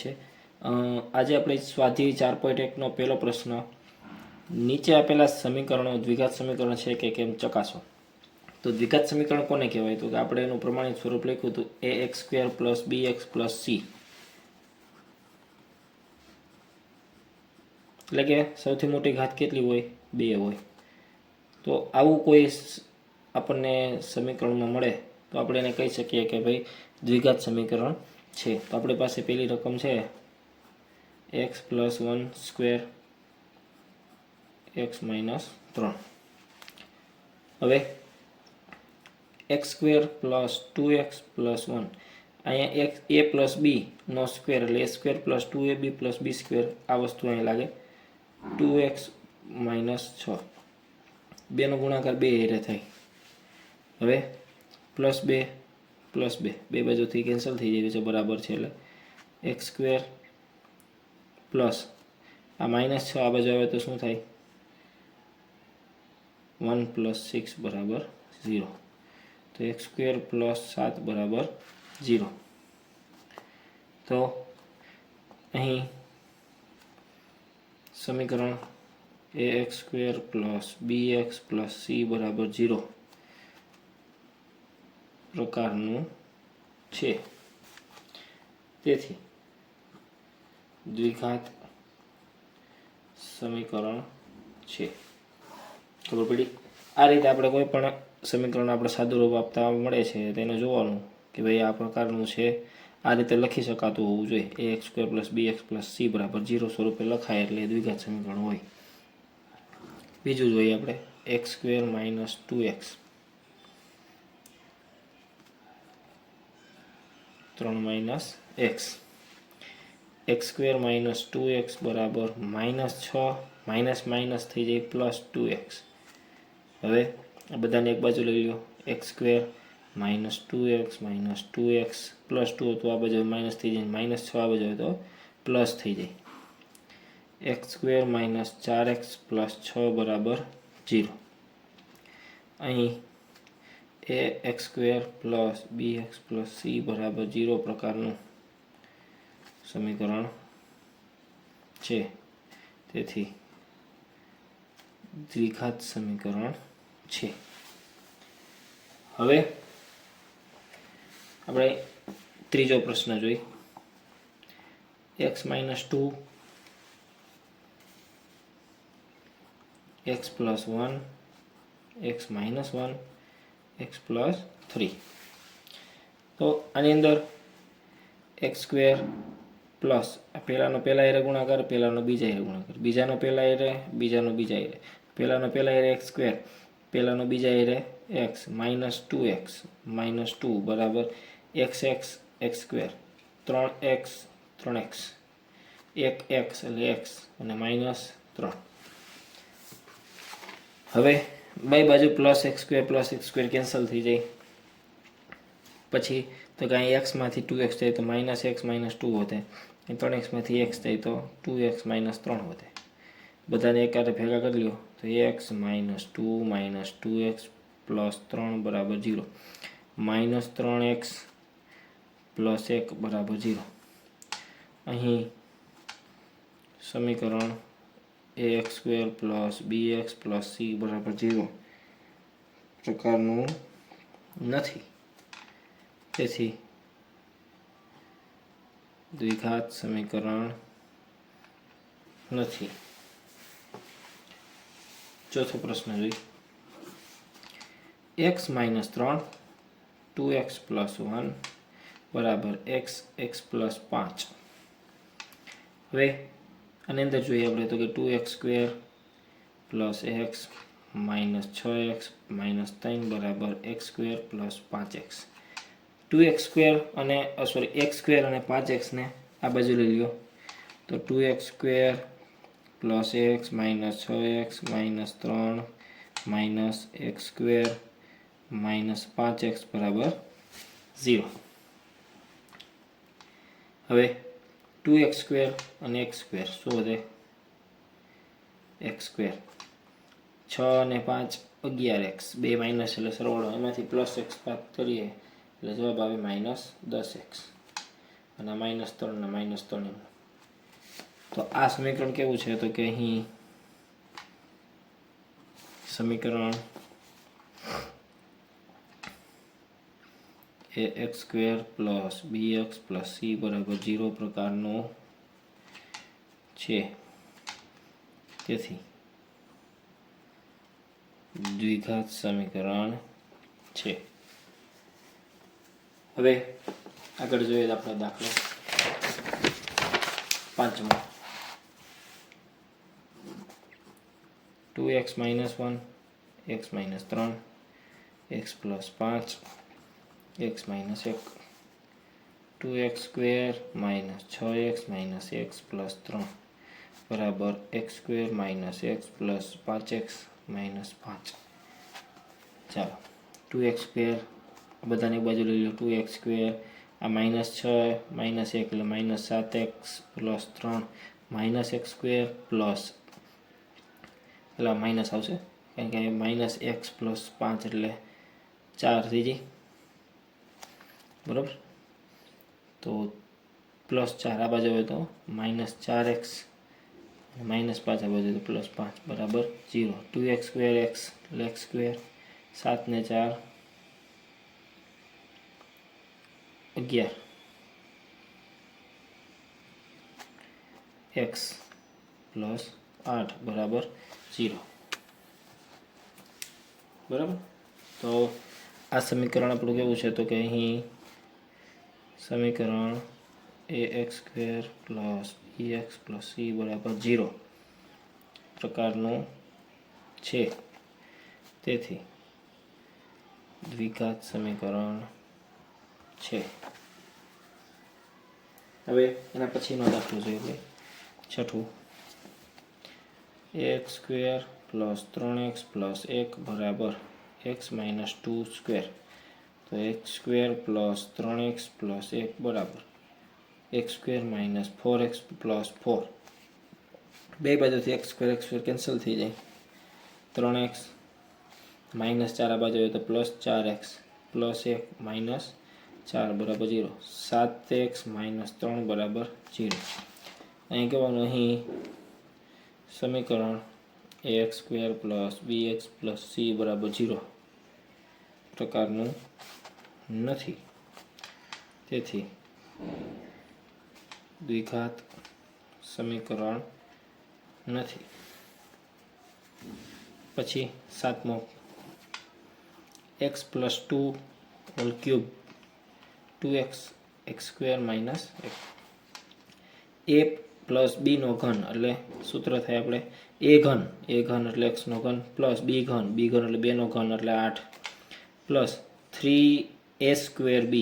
છે। આજે આપણે સ્વાધ્યાય 4.1 નો પહેલો પ્રશ્ન, નીચે આપેલા સમીકરણો દ્વિઘાત સમીકરણ છે કે કેમ ચકાસો। તો દ્વિઘાત સમીકરણ કોને કહેવાય? તો કે આપણે એનું પ્રમાણિત સ્વરૂપ લખ્યું હતું ax² + bx + c, એટલે કે સૌથી મોટી ઘાત કેટલી હોય? 2 હોય। તો આવું કોઈ આપણને સમીકરણમાં મળે તો આપણે એને કહી શકીએ કે ભાઈ દ્વિઘાત સમીકરણ છે। તો આપણી પાસે પહેલી રકમ છે x + 1² x - 3। હવે x² + 2x + 1, અહીંયા a + b નો સ્ક્વેર એટલે a² + 2ab + b², આ વસ્તુ અહીં લાગે 2x - 6, 2 નો ગુણાકાર 2 હારે થાય। હવે +2 + 2, બે બાજુથી કેન્સલ થઈ જાય છે, બરાબર છે, એટલે x² પ્લસ આ -6 આ બાજુ આવે તો શું થાય? 1 + 6 = 0, તો x² + 7 = 0। તો અહીં સમીકરણ ax² + bx + c = 0 પ્રકારનું છે, તેથી દ્વિઘાત સમીકરણ છે। ખબર પડી? આ રીતે આપણે કોઈ પણ સમીકરણ આપણે સાદું રૂપ આપતા મળે છે તેને જોવાનું કે ભાઈ આ પ્રકારનું છે, આ રીતે લખી શકાતું હોવું જોઈએ। ax² + bx + c = 0 સ્વરૂપે લખાય એટલે દ્વિઘાત સમીકરણ હોય। બીજું જોઈએ આપણે x² - 2x 3 - x, x² - 2x બરાબર -6 માઇનસ થઈ જાય +2x। હવે આ બધાને એક બાજુ લઈ લો, x² - 2x - 2x +2 તો આ બાજુ માઇનસ થઈ જાય, -6 આ બાજુ તો પ્લસ થઈ જાય, x² - 4x + 6 = 0। અહીં ax² + bx + c = 0 પ્રકારનું સમીકરણ છે, તેથી દ્વિઘાત સમીકરણ છે। હવે આપણે ત્રીજો પ્રશ્ન જોઈએ, x - 2 x + 1 x - 1 x + 3। તો આની અંદર x² પ્લસ પહેલાનો પહેલા હારે ગુણાકાર, પહેલાનો બીજા હારે ગુણાકાર, બીજાનો પહેલા હારે, બીજાનો બીજા હારે, પહેલાનો પહેલા હારે x², પહેલાનો બીજા હારે x - 2x - 2 બરાબર xx x², 3x 3x, 1x એટલે x અને -3। હવે બે બાજુ +x² કેન્સલ થઈ જાય, પછી તો કે અહીં x માંથી 2x જાય તો -x - 2 વધે, 3x માંથી x જાય તો 2x - 3 વધે, બધાને એકારે ભેગા કરી લો તો x - 2 - 2x + 3 = 0, -3x + 1 = 0। અહીં સમીકરણ ax² + bx + c = 0 પ્રકારનું નથી, તેથી દ્વિઘાત સમીકરણ નથી। ચોથો પ્રશ્ન જોઈએ, x - 3 2x + 1 = x + 5। હવે આની અંદર જોઈએ આપણે તો કે 2x² + x - 6x - 3 = x² + 5x। 2x² અને x² અને 5x ને આ બાજુ લઈ લો તો 2x² + x - 6x - 3 - x² - 5x = 0। હવે 2x² અને x² શું વધે? x², 6 અને 5 11x, 2 માઇનસ એટલે સરવાળો, એમાંથી +x બાદ કરીએ એટલે જવાબ આવે -10x। અને -3 ને -3. તો આ સમીકરણ કેવું છે? તો કે અહીં સમીકરણ ax² + bx + c = 0 પ્રકારનું છે. તેથી દ્વિઘાત સમીકરણ છે. હવે આગળ જોઈએ આપણે દાખલો 5મો. 2x - 1 x - 3 x + 5 x - 1 2x² - 6x - x + 3 બરાબર x² - x + 5x - 5. ચાલો 2x² બધાની બાજુ લઈ લો. 2x² આ -6 -1 એટલે -7x + 3 -x² પ્લસ પેલા માઇનસ આવશે કારણ કે -x + 5 એટલે 4 થઈ જાય બરાબર. તો +4 આ બાજુ આવે તો -4x -5 આ બાજુ તો +5 બરાબર 0. 2x² x એટલે x². 7 ને 4 11 x + 8 બરાબર 0 બરાબર. તો આ સમીકરણ આપણું કેવું છે? તો કે અહીં સમીકરણ ax² + bx + c = 0 પ્રકારનું છે. તેથી દ્વિઘાત સમીકરણ છે. હવે એના પછીનો દાખલો જોઈએ આપણે 6. ax² + 3x + 1 બરાબર x - 2². તો x² + 3x + 1 બરાબર x² - 4x + 4. બે બાજુથી x² કેન્સલ થઈ જાય. 3x -4 આ બાજુ આવે તો +4x + 1 -4 બરાબર 0. 7x - 3 બરાબર 0. અહીં કહેવાનું અહીં સમીકરણ ax² + bx + c = 0 પ્રકારનું નથી. તેથી દ્વિઘાત સમીકરણ નથી. પછી 7મો. x + 2 2x x² - 1 a + b નો ઘન એટલે સૂત્ર થાય આપણે a ઘન એટલે x નો ઘન પ્લસ b ઘન એટલે 2 નો ઘન એટલે 8 plus 3a² b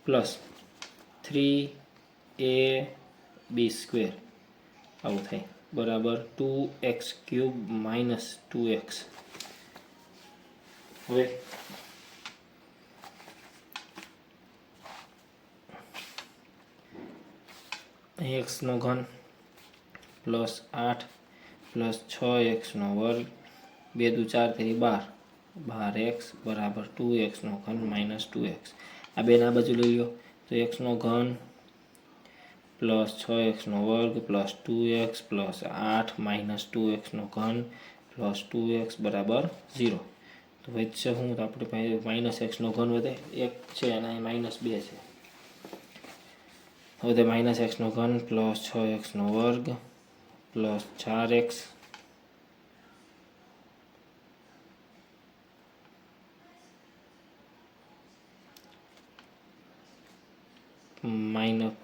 plus 3ab² આવું થાય બરાબર 2x³ - 2x. હવે x નો ઘન પ્લસ 8 પ્લસ 6x² 2 દુ 4 થઈ 12 12x બરાબર 2x નો ઘન - 2x. આ બેને આ બાજુ લઈ લો તો x નો ઘન plus 6x² plus 2x plus 8 - 2x નો ઘન પ્લસ 2x બરાબર 0. તો વચ્ચે શું તો આપણી પાસે -x નો ઘન વધે 1 છે અને -2 છે. હવે -x નો ઘન plus 6x² plus 4x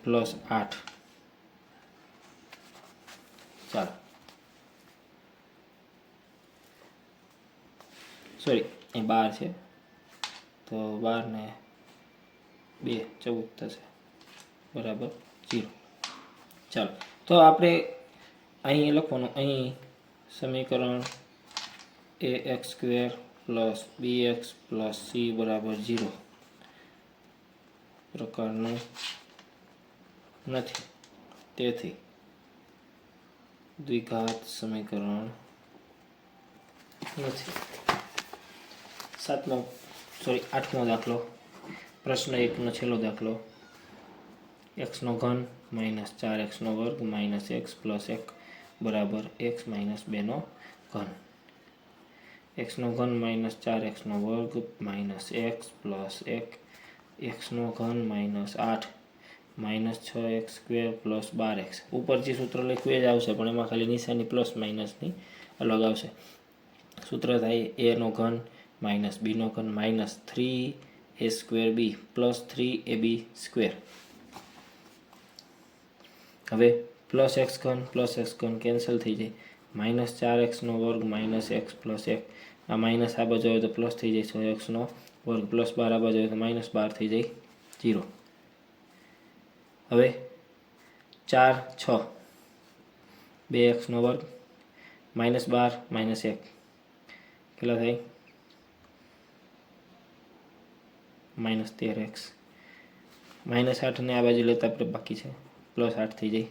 plus 8. ચાલો સોરી અહીં 12 છે તો 12 ને 2 14 થશે બરાબર 0. ચાલો તો આપણે અહીં લખવાનું અહીં સમીકરણ ax² + bx + c = 0 પ્રકારનું નથી. તેથી દ્વિઘાત સમીકરણ નથી. 8મો દાખલો પ્રશ્ન 1નો છેલ્લો દાખલો એક્સનો ઘન માઇનસ 4x વર્ગ માઇનસ એક્સ પ્લસ 1 બરાબર એક્સ માઇનસ 2નો ઘન. એક્સનો ઘન માઇનસ 4x વર્ગ માઇનસ એક્સ પ્લસ 1 એક્સનો ઘન minus 8 minus 6x² plus 12x. ઉપર જે સૂત્ર લખ્યું એ જ આવશે, પણ એમાં ખાલી નિશાની પ્લસ માઇનસની અલગ આવશે. સૂત્ર થાય એનો ઘન માઇનસ બીનો ઘન માઇનસ 3a² બી પ્લસ 3ab². હવે પ્લસ એક્સ ઘન કેન્સલ થઈ જાય. માઇનસ 4x વર્ગ માઇનસ એક્સ પ્લસ 1 આ માઇનસ આ બાજુ આવે તો પ્લસ થઈ જાય 6x વર્ગ પ્લસ 12 આ બાજુ આવે તો માઇનસ 12 થઈ જાય 0. હવે 4 6 2x વર્ગ માઇનસ 12 માઇનસ 1 કેટલા થાય માઇનસ 13x. માઇનસ 8 ને આ બાજુ લેતા આપણે બાકી છે પ્લસ 8 થઈ જાય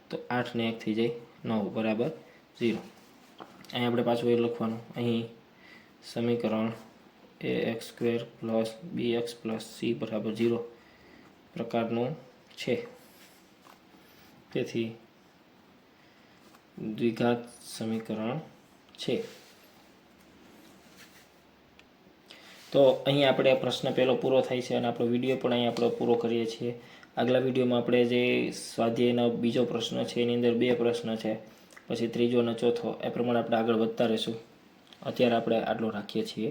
તો 8 ને 1 થઈ જાય 9 બરાબર 0. અહીં આપણે પાછું એ લખવાનું, અહીં સમીકરણ ax² plus bx plus c બરાબર 0 પ્રકારનું છે. તેથી દ્વિઘાત સમીકરણ છે. તો અહીં આપણે પ્રશ્ન પહેલો પૂરો થાય છે અને આપણો વિડીયો પણ અહીં આપણે પૂરો કરીએ છીએ. આગલા વિડીયોમાં આપણે જે સ્વાધ્યાયનો બીજો પ્રશ્ન છે એની અંદર 2 પ્રશ્ન છે, પછી ત્રીજો અને ચોથો, એ પ્રમાણે આપણે આગળ વધતા રહીશું. અત્યારે આપણે આટલું રાખીએ છીએ.